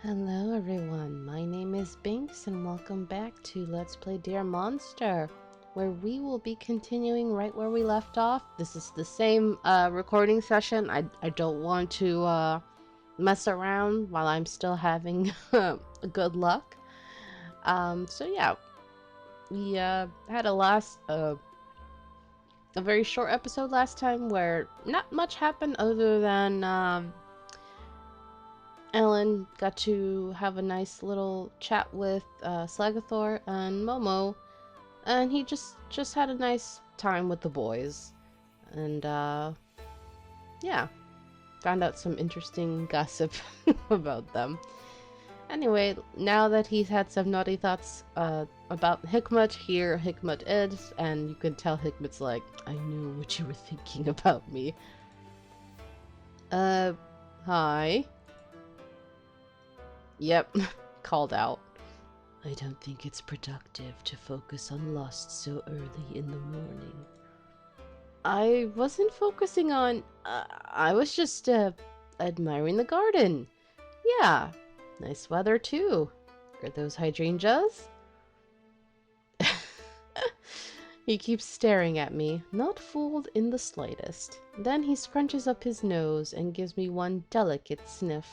Hello everyone, my name is Binks and welcome back to Let's Play Dear Monster, where we will be continuing right where we left off. This is the same recording session. I don't want to mess around while I'm still having good luck. So yeah, we had a very short episode last time where not much happened other than Ellen got to have a nice little chat with Slagathor and Momo, and he just had a nice time with the boys, and yeah, found out some interesting gossip about them. Anyway, now that he's had some naughty thoughts about Hikmat, here Hikmat is, and you can tell Hikmat's like, I knew what you were thinking about me. Uh, hi. Yep, called out. I don't think it's productive to focus on lust so early in the morning. I wasn't focusing on... I was just, admiring the garden. Yeah, nice weather too. Are those hydrangeas? He keeps staring at me, not fooled in the slightest. Then he scrunches up his nose and gives me one delicate sniff.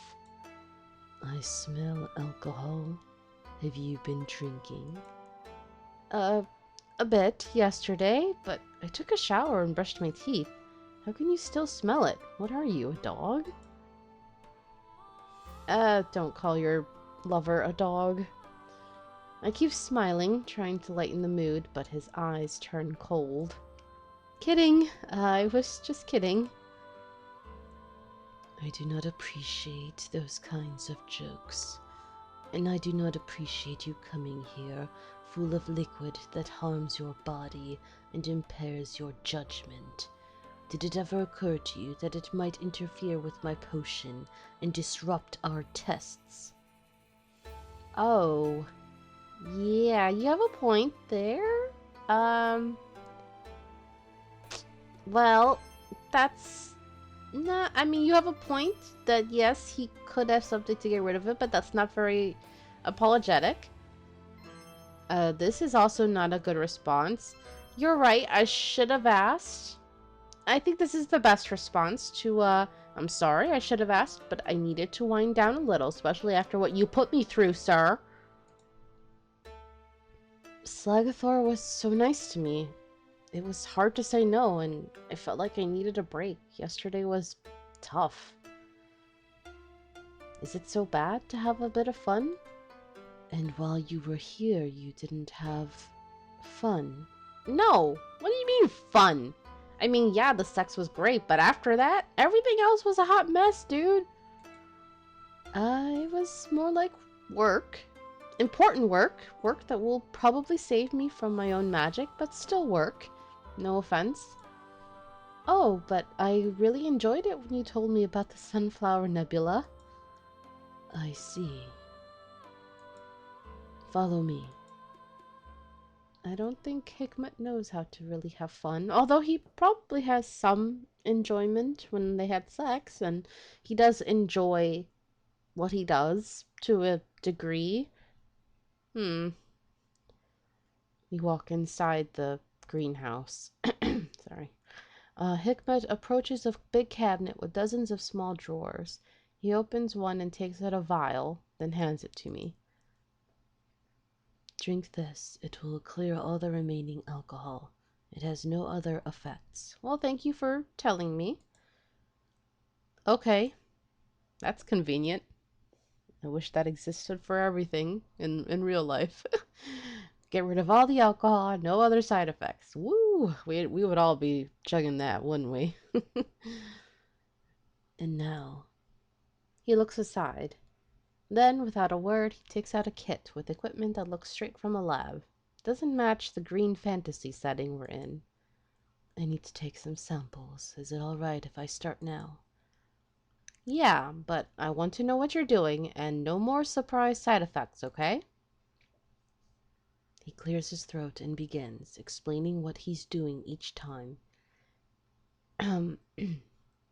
I smell alcohol. Have you been drinking? A bit yesterday, but I took a shower and brushed my teeth. How can you still smell it? What are you, a dog? Don't call your lover a dog. I keep smiling, trying to lighten the mood, but his eyes turn cold. Kidding. I was just kidding. I do not appreciate those kinds of jokes. And I do not appreciate you coming here full of liquid that harms your body and impairs your judgment. Did it ever occur to you that it might interfere with my potion and disrupt our tests? Oh, yeah, you have a point there. Well, that's not, I mean, you have a point that yes, he could have something to get rid of it, but that's not very apologetic. This is also not a good response. You're right, I should have asked. I think this is the best response to, I'm sorry, I should have asked, but I needed to wind down a little, especially after what you put me through, sir. Slagathor was so nice to me. It was hard to say no, and I felt like I needed a break. Yesterday was tough. Is it so bad to have a bit of fun? And while you were here, you didn't have fun? No! What do you mean, fun? I mean, yeah, the sex was great, but after that, everything else was a hot mess, dude. It was more like work. Important work. Work that will probably save me from my own magic, but still work. No offense. Oh, but I really enjoyed it when you told me about the Sunflower Nebula. I see. Follow me. I don't think Hikmat knows how to really have fun, although he probably has some enjoyment when they had sex, and he does enjoy what he does to a degree. We walk inside the greenhouse. Sorry. Hikmat approaches a big cabinet with dozens of small drawers. He opens one and takes out a vial, then hands it to me. Drink this. It will clear all the remaining alcohol. It has no other effects. Well, thank you for telling me. Okay, that's convenient. I wish that existed for everything in real life. Get rid of all the alcohol, no other side effects. Woo! We would all be chugging that, wouldn't we? And now, he looks aside. Then, without a word, he takes out a kit with equipment that looks straight from a lab. Doesn't match the green fantasy setting we're in. I need to take some samples. Is it alright if I start now? Yeah, but I want to know what you're doing, and no more surprise side effects, okay? He clears his throat and begins, explaining what he's doing each time.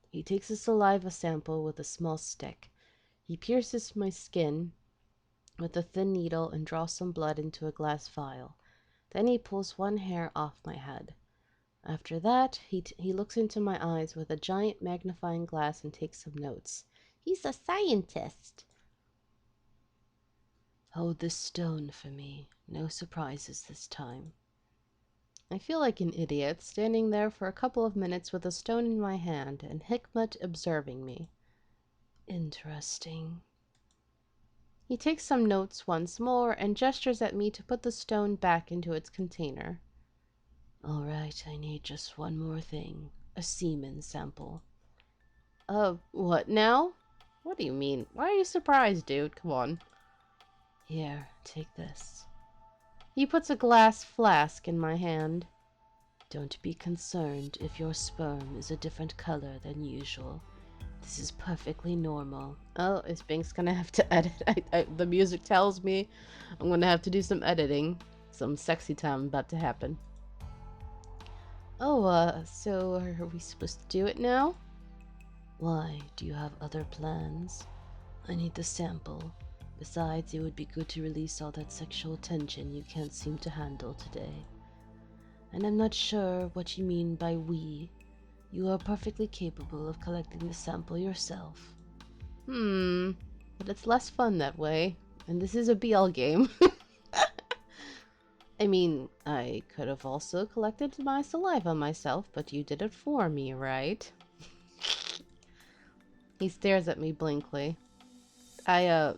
He takes a saliva sample with a small stick. He pierces my skin with a thin needle and draws some blood into a glass vial. Then he pulls one hair off my head. After that, he looks into my eyes with a giant magnifying glass and takes some notes. He's a scientist. Hold this stone for me. No surprises this time. I feel like an idiot, standing there for a couple of minutes with a stone in my hand and Hikmat observing me. Interesting. He takes some notes once more and gestures at me to put the stone back into its container. All right, I need just one more thing. A semen sample. What now? What do you mean? Why are you surprised, dude? Come on. Here, take this. He puts a glass flask in my hand. Don't be concerned if your sperm is a different color than usual. This is perfectly normal. Oh, is Binks gonna have to edit? The music tells me I'm gonna have to do some editing. Some sexy time about to happen. Oh, so are we supposed to do it now? Why, do you have other plans? I need the sample. Besides, it would be good to release all that sexual tension you can't seem to handle today. And I'm not sure what you mean by we. You are perfectly capable of collecting the sample yourself. But it's less fun that way. And this is a BL game. I mean, I could have also collected my saliva myself, but you did it for me, right? He stares at me blankly. I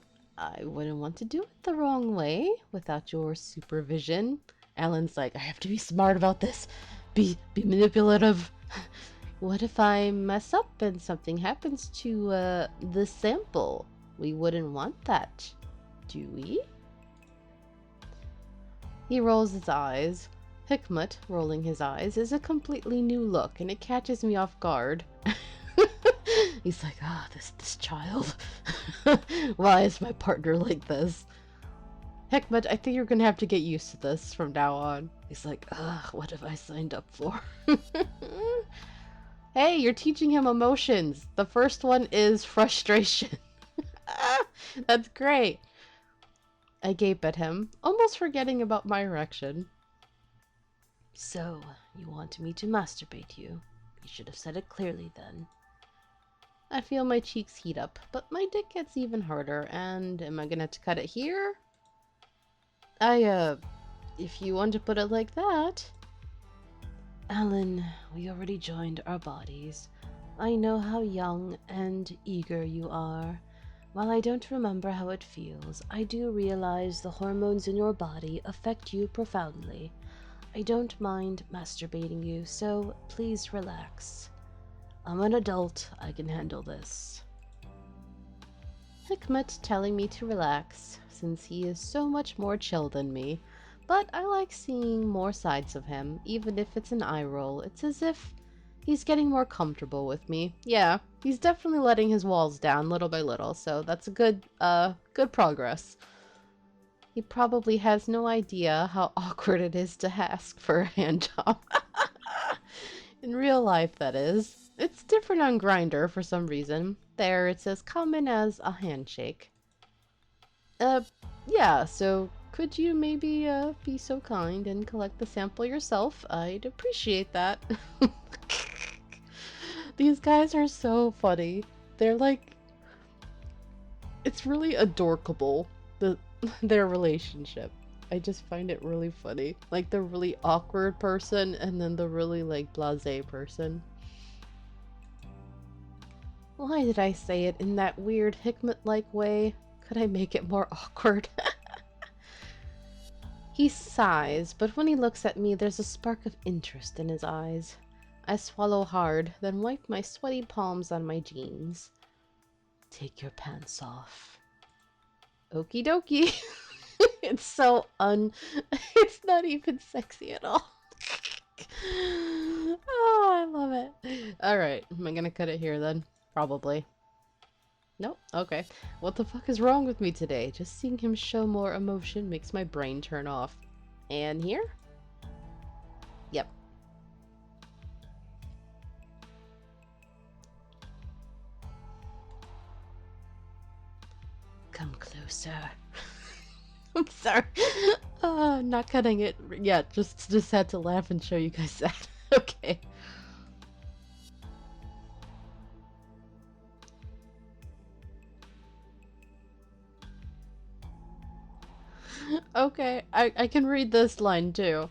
wouldn't want to do it the wrong way without your supervision. Alan's like, I have to be smart about this. Be manipulative. What if I mess up and something happens to, the sample? We wouldn't want that, do we? He rolls his eyes. Hikmat, rolling his eyes, is a completely new look, and it catches me off guard. He's like, this child. Why is my partner like this? Hikmat, I think you're gonna have to get used to this from now on. He's like, what have I signed up for? Hey, you're teaching him emotions. The first one is frustration. That's great. I gape at him, almost forgetting about my erection. So, you want me to masturbate you? You should have said it clearly then. I feel my cheeks heat up, but my dick gets even harder, and am I gonna have to cut it here? If you want to put it like that. Alan, we already joined our bodies. I know how young and eager you are. While I don't remember how it feels, I do realize the hormones in your body affect you profoundly. I don't mind masturbating you, so please relax. I'm an adult, I can handle this. Hikmat telling me to relax, since he is so much more chill than me, but I like seeing more sides of him, even if it's an eye roll. It's as if he's getting more comfortable with me. Yeah, he's definitely letting his walls down little by little, so that's a good progress. He probably has no idea how awkward it is to ask for a hand job. In real life, that is. It's different on Grindr for some reason. There, it's as common as a handshake. Yeah, so could you maybe, be so kind and collect the sample yourself? I'd appreciate that. These guys are so funny. They're like... It's really adorkable, their relationship. I just find it really funny. Like the really awkward person and then the really like blasé person. Why did I say it in that weird Hikmat-like way? Could I make it more awkward? He sighs, but when he looks at me, there's a spark of interest in his eyes. I swallow hard, then wipe my sweaty palms on my jeans. Take your pants off. Okie dokie. It's so it's not even sexy at all. Oh, I love it. Alright, am I gonna cut it here then? Probably. Nope, okay. What the fuck is wrong with me today? Just seeing him show more emotion makes my brain turn off. And here? Yep. Come closer. I'm sorry. Not cutting it yet. Just had to laugh and show you guys that. Okay. Okay, I can read this line too.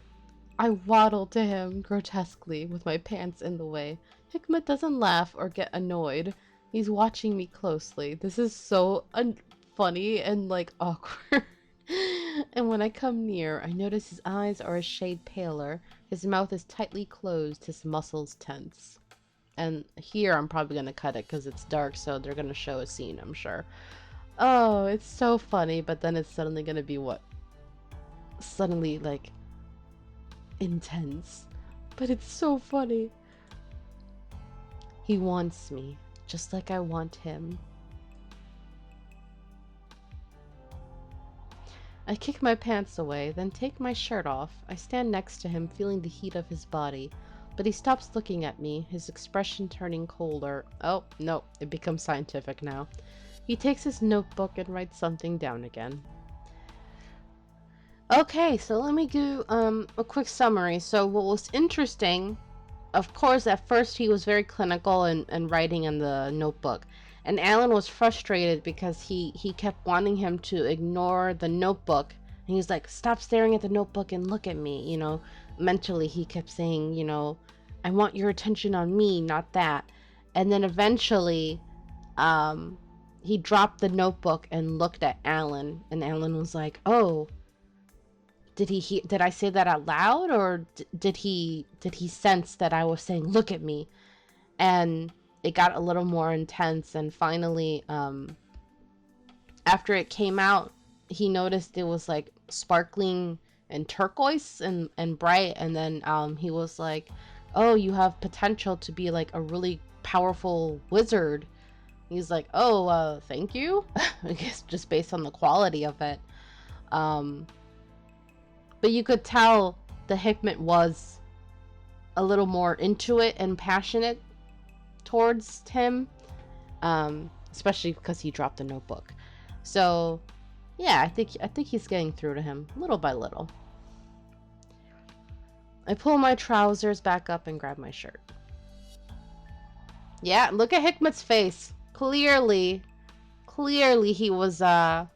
I waddle to him grotesquely with my pants in the way. Hikmat doesn't laugh or get annoyed. He's watching me closely. This is so funny and like awkward. And when I come near, I notice his eyes are a shade paler. His mouth is tightly closed, his muscles tense. And here I'm probably gonna cut it because it's dark, so they're gonna show a scene, I'm sure. Oh, it's so funny, but then it's suddenly gonna be what? Suddenly, like, intense. But it's so funny. He wants me, just like I want him. I kick my pants away, then take my shirt off. I stand next to him, feeling the heat of his body. But he stops looking at me, his expression turning colder. Oh, no, it becomes scientific now. He takes his notebook and writes something down again. Okay, so let me do a quick summary. So what was interesting, of course, at first he was very clinical and writing in the notebook. And Alan was frustrated because he kept wanting him to ignore the notebook. And he was like, stop staring at the notebook and look at me. You know, mentally he kept saying, you know, I want your attention on me, not that. And then eventually, he dropped the notebook and looked at Alan. And Alan was like, oh, did I say that out loud, or did he sense that I was saying look at me? And it got a little more intense, and finally after it came out, he noticed it was like sparkling and turquoise and bright, and then he was like, oh, you have potential to be like a really powerful wizard. He's like, oh, thank you. I guess just based on the quality of it. But you could tell the Hikmat was a little more into it and passionate towards him, especially because he dropped the notebook. So, yeah, I think he's getting through to him little by little. I pull my trousers back up and grab my shirt. Yeah, look at Hikmat's face. Clearly he was a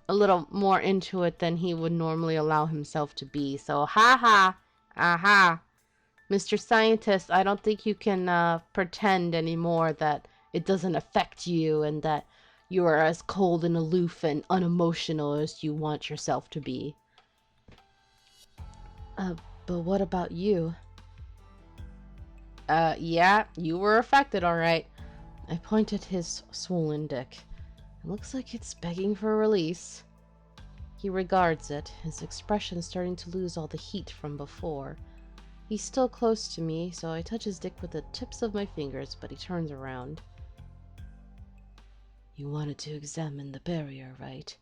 little more into it than he would normally allow himself to be. So, aha, Mr. Scientist, I don't think you can pretend anymore that it doesn't affect you and that you are as cold and aloof and unemotional as you want yourself to be. But what about you? Yeah, you were affected, all right. I pointed his swollen dick. It looks like it's begging for a release. He regards it, his expression starting to lose all the heat from before. He's still close to me, so I touch his dick with the tips of my fingers, but he turns around. You wanted to examine the barrier, right?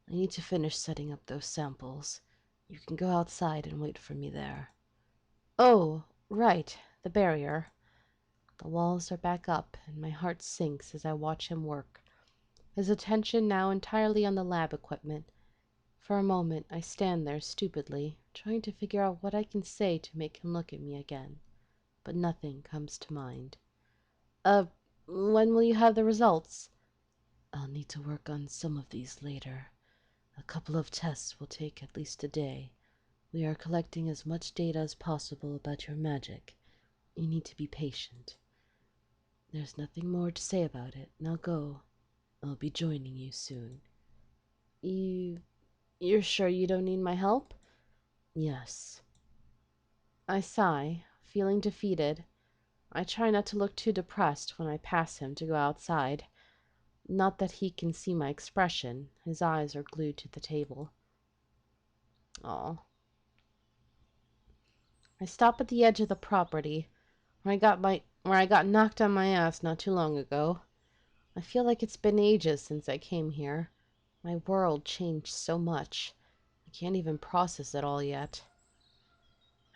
I need to finish setting up those samples. You can go outside and wait for me there. Oh, right, the barrier. The walls are back up, and my heart sinks as I watch him work. His attention now entirely on the lab equipment. For a moment, I stand there stupidly, trying to figure out what I can say to make him look at me again. But nothing comes to mind. When will you have the results? I'll need to work on some of these later. A couple of tests will take at least a day. We are collecting as much data as possible about your magic. You need to be patient. There's nothing more to say about it. Now go. I'll be joining you soon. You're sure you don't need my help? Yes. I sigh, feeling defeated. I try not to look too depressed when I pass him to go outside. Not that he can see my expression. His eyes are glued to the table. Aw. I stop at the edge of the property, where I got knocked on my ass not too long ago. I feel like it's been ages since I came here. My world changed so much. I can't even process it all yet.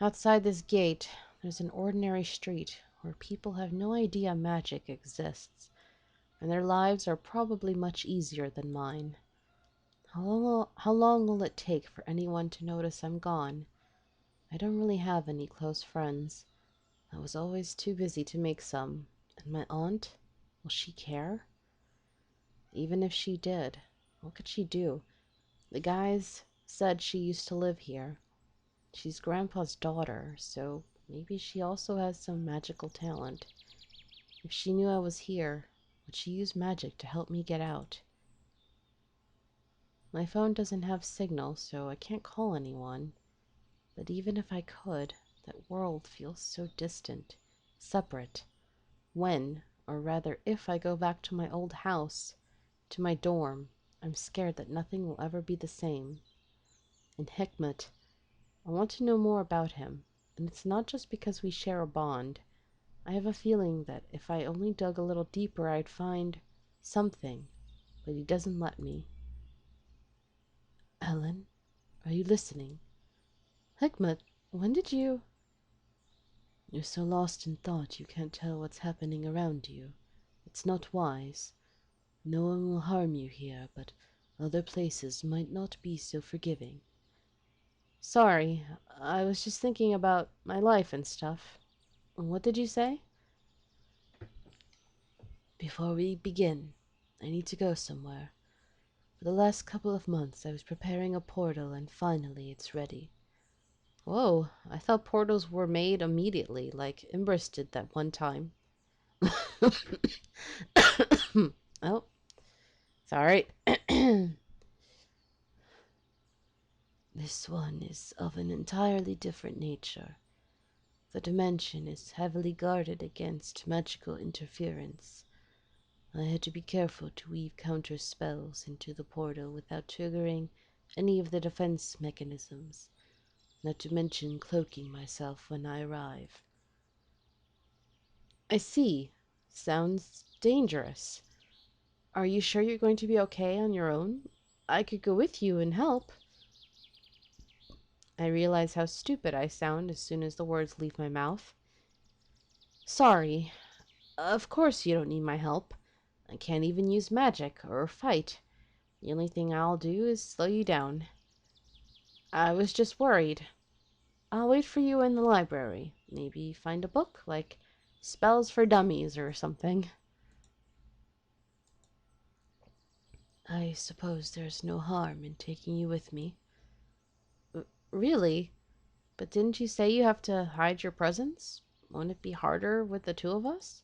Outside this gate, there's an ordinary street where people have no idea magic exists. and their lives are probably much easier than mine. How long will it take for anyone to notice I'm gone? I don't really have any close friends. I was always too busy to make some. And my aunt? Will she care? Even if she did, what could she do? The guys said she used to live here. She's Grandpa's daughter, so maybe she also has some magical talent. If she knew I was here, would she use magic to help me get out? My phone doesn't have signal, so I can't call anyone. But even if I could, that world feels so distant, separate. When, or rather if I go back to my old house, to my dorm, I'm scared that nothing will ever be the same. And Hikmat, I want to know more about him, and it's not just because we share a bond. I have a feeling that if I only dug a little deeper, I'd find something, but he doesn't let me. Ellen, are you listening? Hikmat, when did you... You're so lost in thought you can't tell what's happening around you. It's not wise. No one will harm you here, but other places might not be so forgiving. Sorry, I was just thinking about my life and stuff. What did you say? Before we begin, I need to go somewhere. For the last couple of months I was preparing a portal and finally it's ready. Whoa, I thought portals were made immediately, like Imbris did that one time. Oh, sorry. This one is of an entirely different nature. The dimension is heavily guarded against magical interference. I had to be careful to weave counter spells into the portal without triggering any of the defense mechanisms, not to mention cloaking myself when I arrive. I see. Sounds dangerous. Are you sure you're going to be okay on your own? I could go with you and help. I realize how stupid I sound as soon as the words leave my mouth. Sorry. Of course you don't need my help. I can't even use magic or fight. The only thing I'll do is slow you down. I was just worried. I'll wait for you in the library. Maybe find a book, like Spells for Dummies or something. I suppose there's no harm in taking you with me. Really? But didn't you say you have to hide your presence? Won't it be harder with the two of us?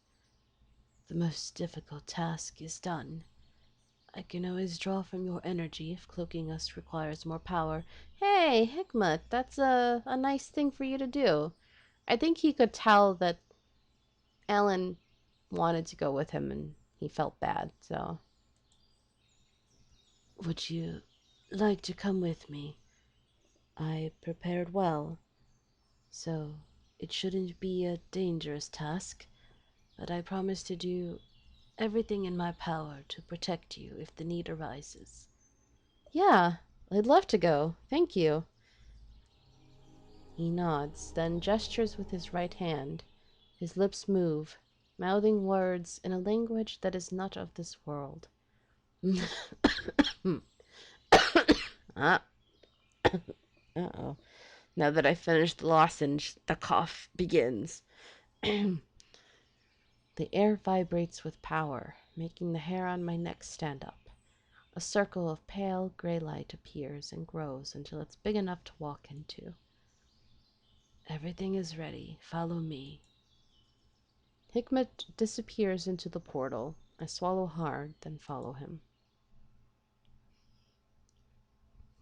The most difficult task is done. I can always draw from your energy if cloaking us requires more power. Hey, Hikmat, that's a nice thing for you to do. I think he could tell that Ellen wanted to go with him and he felt bad, so. Would you like to come with me? I prepared well, so it shouldn't be a dangerous task, but I promise to do everything in my power to protect you if the need arises. Yeah, I'd love to go. Thank you. He nods, then gestures with his right hand. His lips move, mouthing words in a language that is not of this world. Ah, uh-oh. Now that I finished the lozenge, the cough begins. The air vibrates with power, making the hair on my neck stand up. A circle of pale gray light appears and grows until it's big enough to walk into. Everything is ready. Follow me. Hikmat disappears into the portal. I swallow hard, then follow him.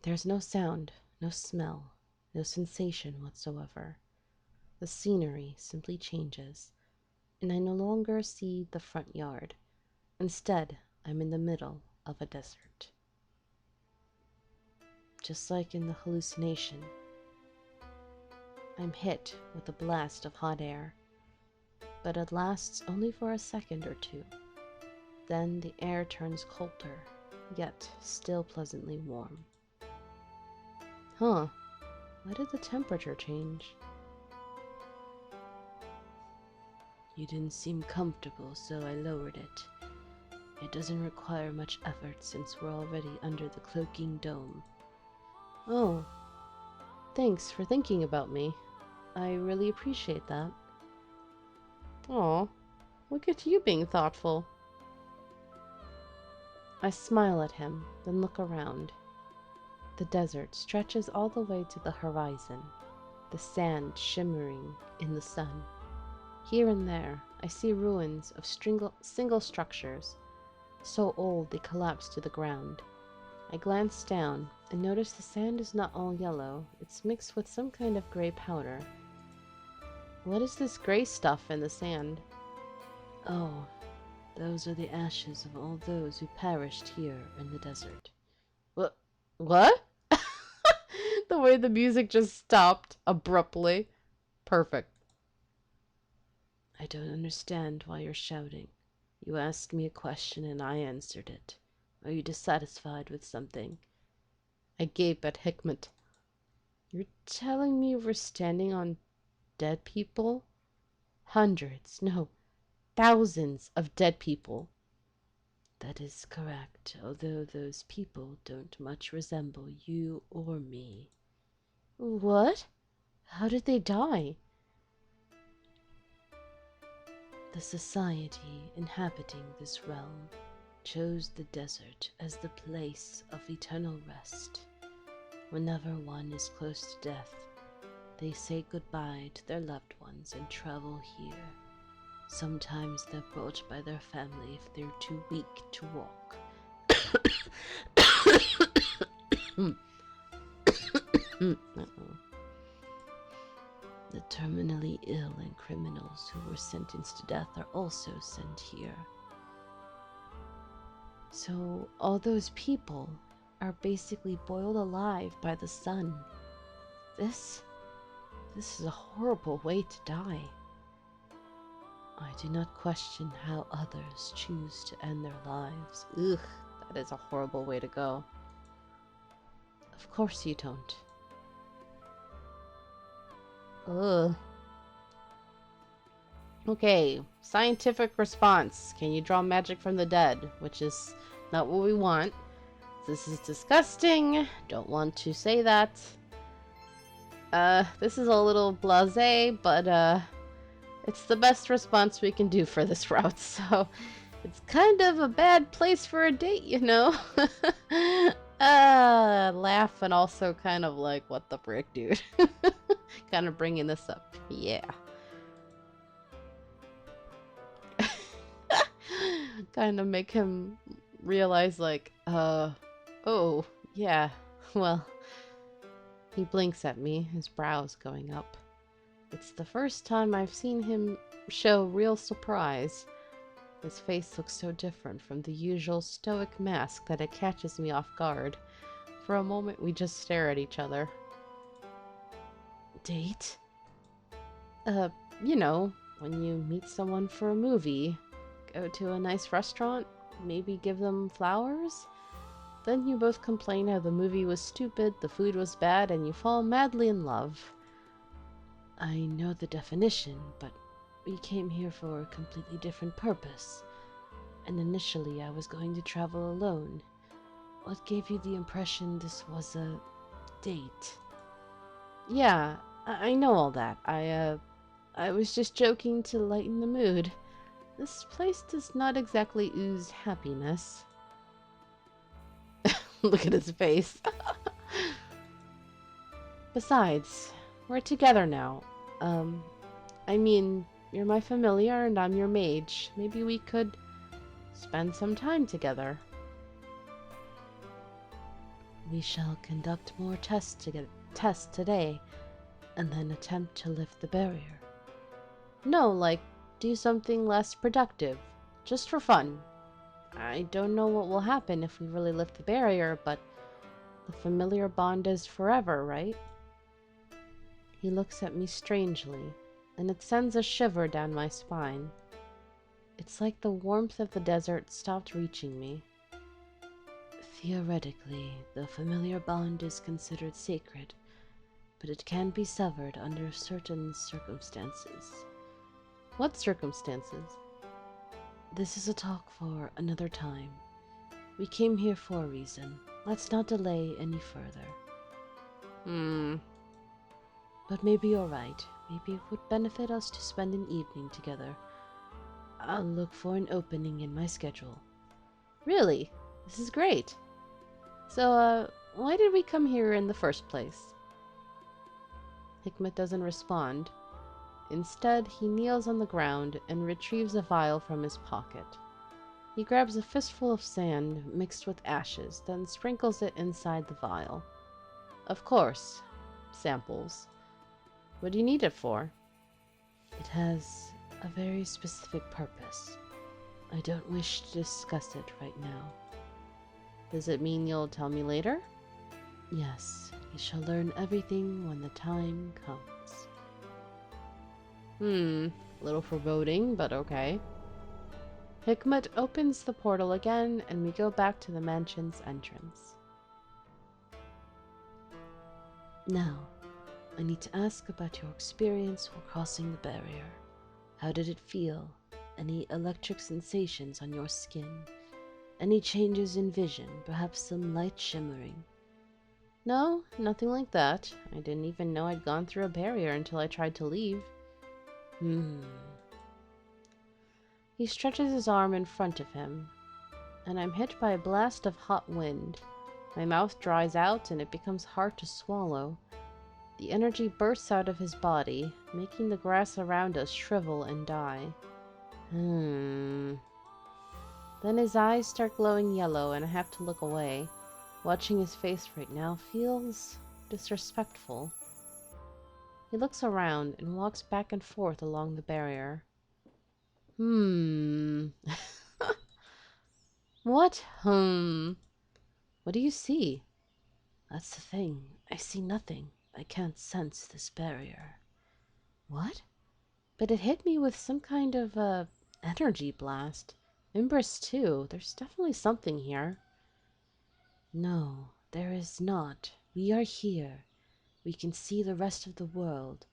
There's no sound, no smell, no sensation whatsoever. The scenery simply changes, and I no longer see the front yard. Instead, I'm in the middle of a desert. Just like in the hallucination, I'm hit with a blast of hot air, but it lasts only for a second or two. Then the air turns colder, yet still pleasantly warm. Huh, why did the temperature change? You didn't seem comfortable, so I lowered it. It doesn't require much effort since we're already under the cloaking dome. Oh, thanks for thinking about me. I really appreciate that. Aw, look at you being thoughtful. I smile at him, then look around. The desert stretches all the way to the horizon, the sand shimmering in the sun. Here and there, I see ruins of single structures, so old they collapse to the ground. I glance down and notice the sand is not all yellow, it's mixed with some kind of gray powder. What is this gray stuff in the sand? Oh, those are the ashes of all those who perished here in the desert. What? The way the music just stopped abruptly. Perfect. I don't understand why you're shouting. You asked me a question and I answered it. Are you dissatisfied with something? I gape at Hikmat. You're telling me we're standing on dead people? Hundreds, no, thousands of dead people. That is correct, although those people don't much resemble you or me. What? How did they die? The society inhabiting this realm chose the desert as the place of eternal rest. Whenever one is close to death, they say goodbye to their loved ones and travel here. Sometimes they're brought by their family if they're too weak to walk. The terminally ill and criminals who were sentenced to death are also sent here. So all those people are basically boiled alive by the sun. This is a horrible way to die. I do not question how others choose to end their lives. Ugh, that is a horrible way to go. Of course you don't. Ugh. Okay, scientific response. Can you draw magic from the dead? Which is not what we want. This is disgusting. Don't want to say that. This is a little blasé, but it's the best response we can do for this route, so it's kind of a bad place for a date, you know? Laugh and also kind of like, what the frick, dude? Kind of bringing this up. Yeah. Kind of make him realize like, oh, yeah, well. He blinks at me, his brows going up. It's the first time I've seen him show real surprise. His face looks so different from the usual stoic mask that it catches me off guard. For a moment, we just stare at each other. Date? You know, when you meet someone for a movie, go to a nice restaurant, maybe give them flowers? Then you both complain how the movie was stupid, the food was bad, and you fall madly in love. I know the definition, but we came here for a completely different purpose. And initially I was going to travel alone. What gave you the impression this was a date? Yeah, I know all that. I was just joking to lighten the mood. This place does not exactly ooze happiness. Look at his face. Besides, we're together now. I mean, you're my familiar and I'm your mage. Maybe we could spend some time together. We shall conduct more tests today, and then attempt to lift the barrier. No, like, do something less productive, just for fun. I don't know what will happen if we really lift the barrier, but the familiar bond is forever, right? He looks at me strangely, and it sends a shiver down my spine. It's like the warmth of the desert stopped reaching me. Theoretically, the familiar bond is considered sacred, but it can be severed under certain circumstances. What circumstances? This is a talk for another time. We came here for a reason. Let's not delay any further. Hmm. But maybe you're right. Maybe it would benefit us to spend an evening together. I'll look for an opening in my schedule. Really? This is great. So, why did we come here in the first place? Hikmat doesn't respond. Instead, he kneels on the ground and retrieves a vial from his pocket. He grabs a fistful of sand mixed with ashes, then sprinkles it inside the vial. Of course, samples. What do you need it for? It has a very specific purpose. I don't wish to discuss it right now. Does it mean you'll tell me later? Yes, you shall learn everything when the time comes. A little foreboding, but okay. Hikmat opens the portal again, and we go back to the mansion's entrance. Now, I need to ask about your experience while crossing the barrier. How did it feel? Any electric sensations on your skin? Any changes in vision, perhaps some light shimmering? No, nothing like that. I didn't even know I'd gone through a barrier until I tried to leave. He stretches his arm in front of him, and I'm hit by a blast of hot wind. My mouth dries out and it becomes hard to swallow. The energy bursts out of his body, making the grass around us shrivel and die. Then his eyes start glowing yellow and I have to look away. Watching his face right now feels disrespectful. He looks around and walks back and forth along the barrier. What? What do you see? That's the thing. I see nothing. I can't sense this barrier. What? But it hit me with some kind of, energy blast. Imbrus too. There's definitely something here. No, there is not. We are here. We can see the rest of the world,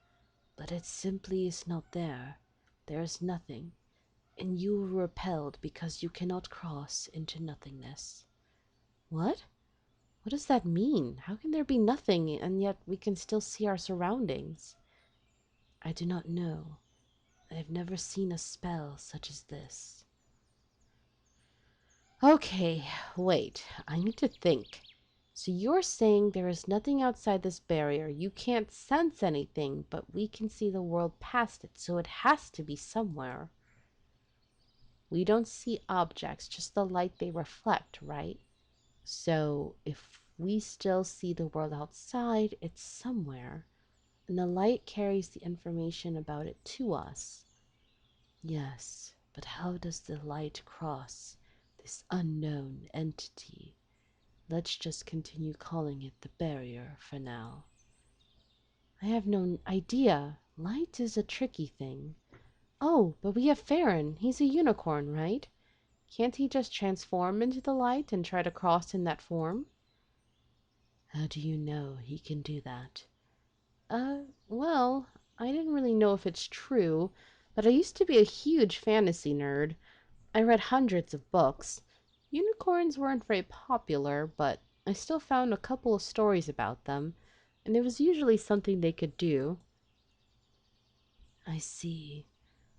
but it simply is not there. There is nothing, and you were repelled because you cannot cross into nothingness. What? What does that mean? How can there be nothing, and yet we can still see our surroundings? I do not know. I have never seen a spell such as this. Okay, wait. I need to think. So you're saying there is nothing outside this barrier. You can't sense anything, but we can see the world past it, so it has to be somewhere. We don't see objects, just the light they reflect, right? So if we still see the world outside, it's somewhere, and the light carries the information about it to us. Yes, but how does the light cross this unknown entity? Let's just continue calling it the barrier for now. I have no idea. Light is a tricky thing. Oh, but we have Farron. He's a unicorn, right? Can't he just transform into the light and try to cross in that form? How do you know he can do that? Well, I didn't really know if it's true, but I used to be a huge fantasy nerd. I read hundreds of books. Unicorns weren't very popular, but I still found a couple of stories about them, and it was usually something they could do. I see.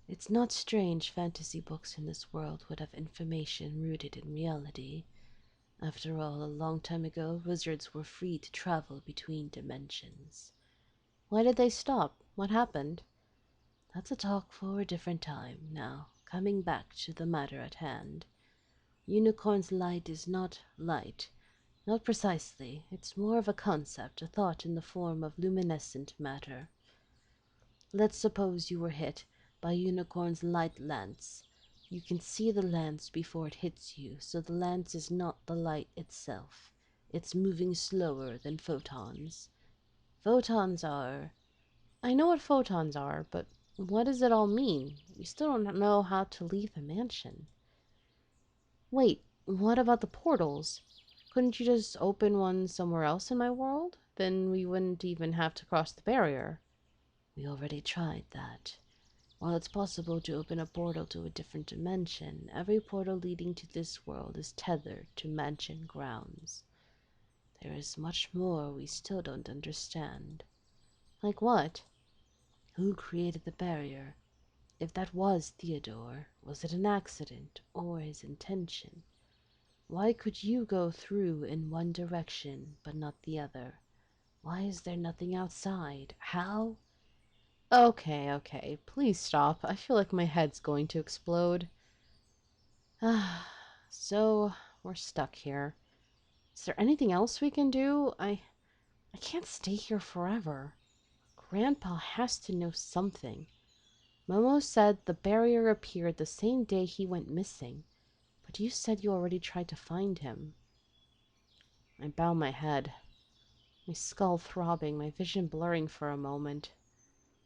It's not strange fantasy books in this world would have information rooted in reality. After all, a long time ago, wizards were free to travel between dimensions. Why did they stop? What happened? That's a talk for a different time. Now, coming back to the matter at hand. Unicorn's light is not light. Not precisely. It's more of a concept, a thought in the form of luminescent matter. Let's suppose you were hit by Unicorn's light lance. You can see the lance before it hits you, so the lance is not the light itself. It's moving slower than photons. Photons are... I know what photons are, but what does it all mean? We still don't know how to leave the mansion. Wait, what about the portals? Couldn't you just open one somewhere else in my world? Then we wouldn't even have to cross the barrier. We already tried that. While it's possible to open a portal to a different dimension, every portal leading to this world is tethered to mansion grounds. There is much more we still don't understand. Like what? Who created the barrier? If that was Theodore, was it an accident or his intention? Why could you go through in one direction but not the other? Why is there nothing outside? How? Okay, okay, please stop. I feel like my head's going to explode. So, we're stuck here. Is there anything else we can do? I can't stay here forever. Grandpa has to know something. Momo said the barrier appeared the same day he went missing, but you said you already tried to find him. I bow my head, my skull throbbing, my vision blurring for a moment.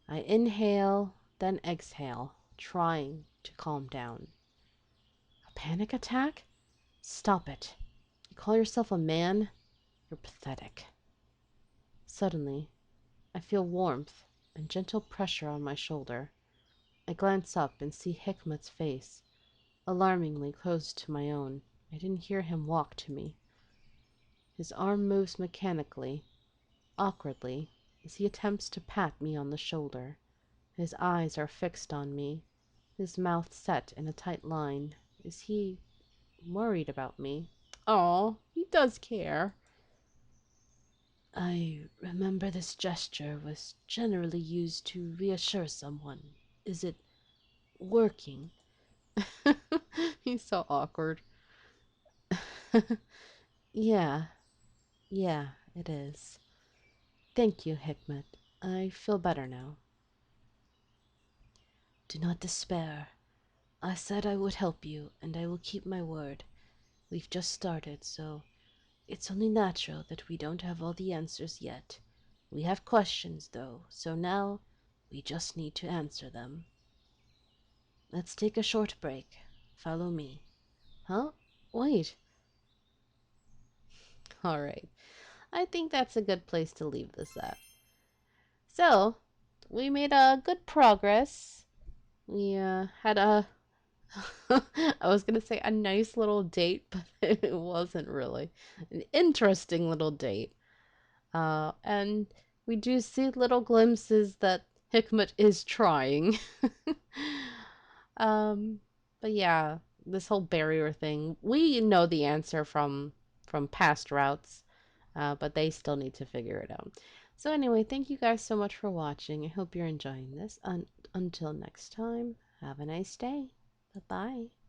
I inhale, then exhale, trying to calm down. A panic attack? Stop it. You call yourself a man? You're pathetic. Suddenly, I feel warmth and gentle pressure on my shoulder. I glance up and see Hikmat's face, alarmingly close to my own. I didn't hear him walk to me. His arm moves mechanically, awkwardly, as he attempts to pat me on the shoulder. His eyes are fixed on me, his mouth set in a tight line. Is he worried about me? Oh, he does care. I remember this gesture was generally used to reassure someone. Is it working? He's so awkward. Yeah, yeah, it is. Thank you, Hikmat. I feel better now. Do not despair. I said I would help you, and I will keep my word. We've just started, so it's only natural that we don't have all the answers yet. We have questions, though, so now we just need to answer them. Let's take a short break. Follow me. Huh? Wait. All right. I think that's a good place to leave this at. So, we made a good progress. We had a I was gonna say a nice little date, but it wasn't really. An interesting little date. And we do see little glimpses that Hikmat is trying. um, but yeah, this whole barrier thing, we know the answer from past routes, but they still need to figure it out. So anyway, thank you guys so much for watching. I hope you're enjoying this. Until next time, have a nice day. Bye bye.